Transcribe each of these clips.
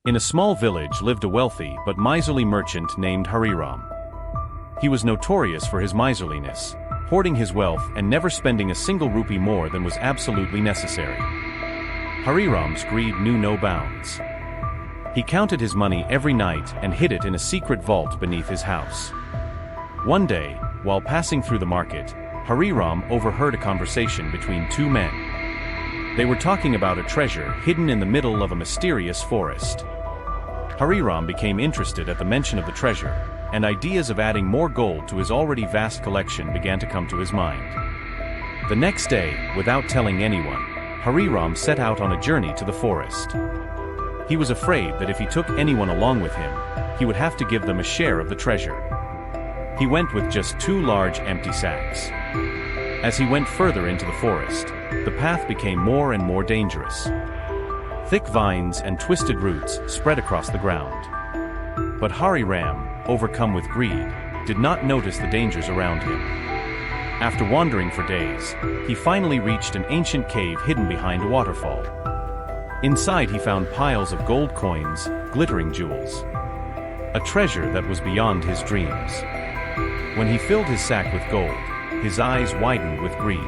In a small village lived a wealthy but miserly merchant named Hariram. He was notorious for his miserliness, hoarding his wealth and never spending a single rupee more than was absolutely necessary. Hariram's greed knew no bounds. He counted his money every night and hid it in a secret vault beneath his house. One day, while passing through the market, Hariram overheard a conversation between two men. They were talking about a treasure hidden in the middle of a mysterious forest. Hariram became interested at the mention of the treasure, and ideas of adding more gold to his already vast collection began to come to his mind. The next day, without telling anyone, Hariram set out on a journey to the forest. He was afraid that if he took anyone along with him, he would have to give them a share of the treasure. He went with just 2 large empty sacks. As he went further into the forest, the path became more and more dangerous. Thick vines and twisted roots spread across the ground. But Hariram, overcome with greed, did not notice the dangers around him. After wandering for days, he finally reached an ancient cave hidden behind a waterfall. Inside he found piles of gold coins, glittering jewels. A treasure that was beyond his dreams. When he filled his sack with gold, his eyes widened with greed,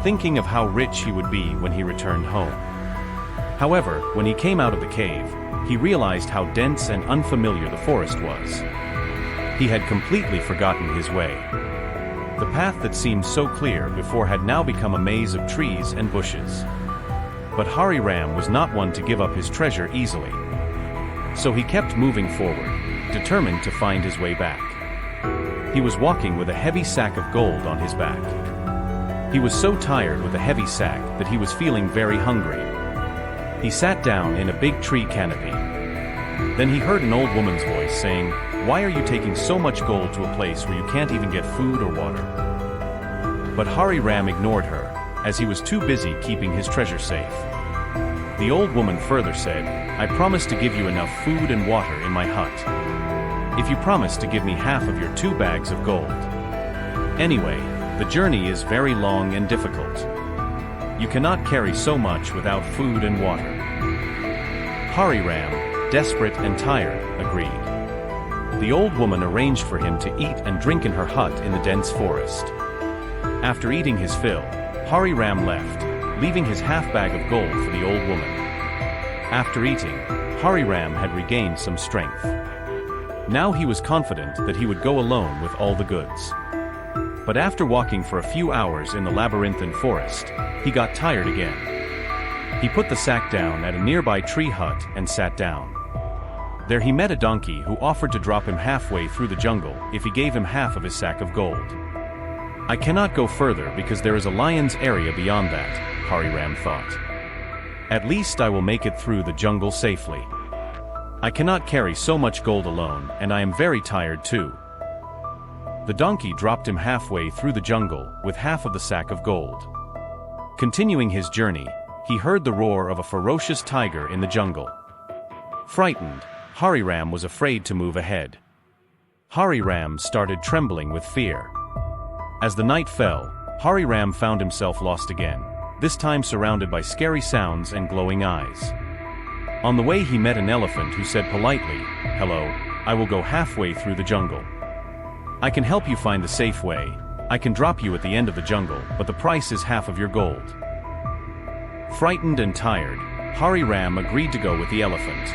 thinking of how rich he would be when he returned home. However, when he came out of the cave, he realized how dense and unfamiliar the forest was. He had completely forgotten his way. The path that seemed so clear before had now become a maze of trees and bushes. But Hariram was not one to give up his treasure easily. So he kept moving forward, determined to find his way back. He was walking with a heavy sack of gold on his back. He was so tired with the heavy sack that he was feeling very hungry. He sat down in a big tree canopy. Then he heard an old woman's voice saying, "Why are you taking so much gold to a place where you can't even get food or water?" But Hariram ignored her, as he was too busy keeping his treasure safe. The old woman further said, "I promise to give you enough food and water in my hut, if you promise to give me half of your 2 bags of gold. Anyway, the journey is very long and difficult. You cannot carry so much without food and water." Hariram, desperate and tired, agreed. The old woman arranged for him to eat and drink in her hut in the dense forest. After eating his fill, Hariram left, leaving his half bag of gold for the old woman. After eating, Hariram had regained some strength. Now he was confident that he would go alone with all the goods. But after walking for a few hours in the labyrinthine forest, he got tired again. He put the sack down at a nearby tree hut and sat down. There he met a donkey who offered to drop him halfway through the jungle if he gave him half of his sack of gold. "I cannot go further because there is a lion's area beyond that," Hariram thought. "At least I will make it through the jungle safely. I cannot carry so much gold alone, and I am very tired too." The donkey dropped him halfway through the jungle with half of the sack of gold. Continuing his journey, he heard the roar of a ferocious tiger in the jungle. Frightened, Hariram was afraid to move ahead. Hariram started trembling with fear. As the night fell, Hariram found himself lost again, this time surrounded by scary sounds and glowing eyes. On the way he met an elephant who said politely, "Hello, I will go halfway through the jungle. I can help you find the safe way. I can drop you at the end of the jungle, but the price is half of your gold." Frightened and tired, Hariram agreed to go with the elephant.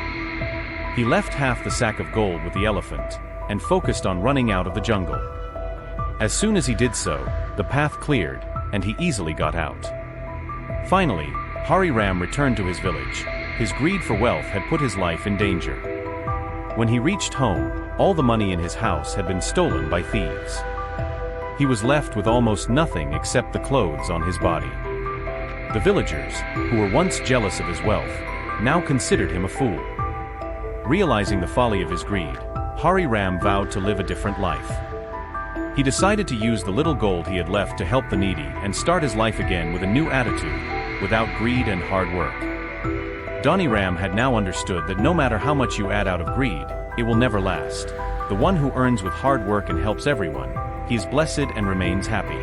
He left half the sack of gold with the elephant, and focused on running out of the jungle. As soon as he did so, the path cleared, and he easily got out. Finally, Hariram returned to his village. His greed for wealth had put his life in danger. When he reached home, all the money in his house had been stolen by thieves. He was left with almost nothing except the clothes on his body. The villagers, who were once jealous of his wealth, now considered him a fool. Realizing the folly of his greed, Hariram vowed to live a different life. He decided to use the little gold he had left to help the needy and start his life again with a new attitude, without greed and hard work. Dhaniram had now understood that no matter how much you add out of greed, it will never last. The one who earns with hard work and helps everyone, he is blessed and remains happy.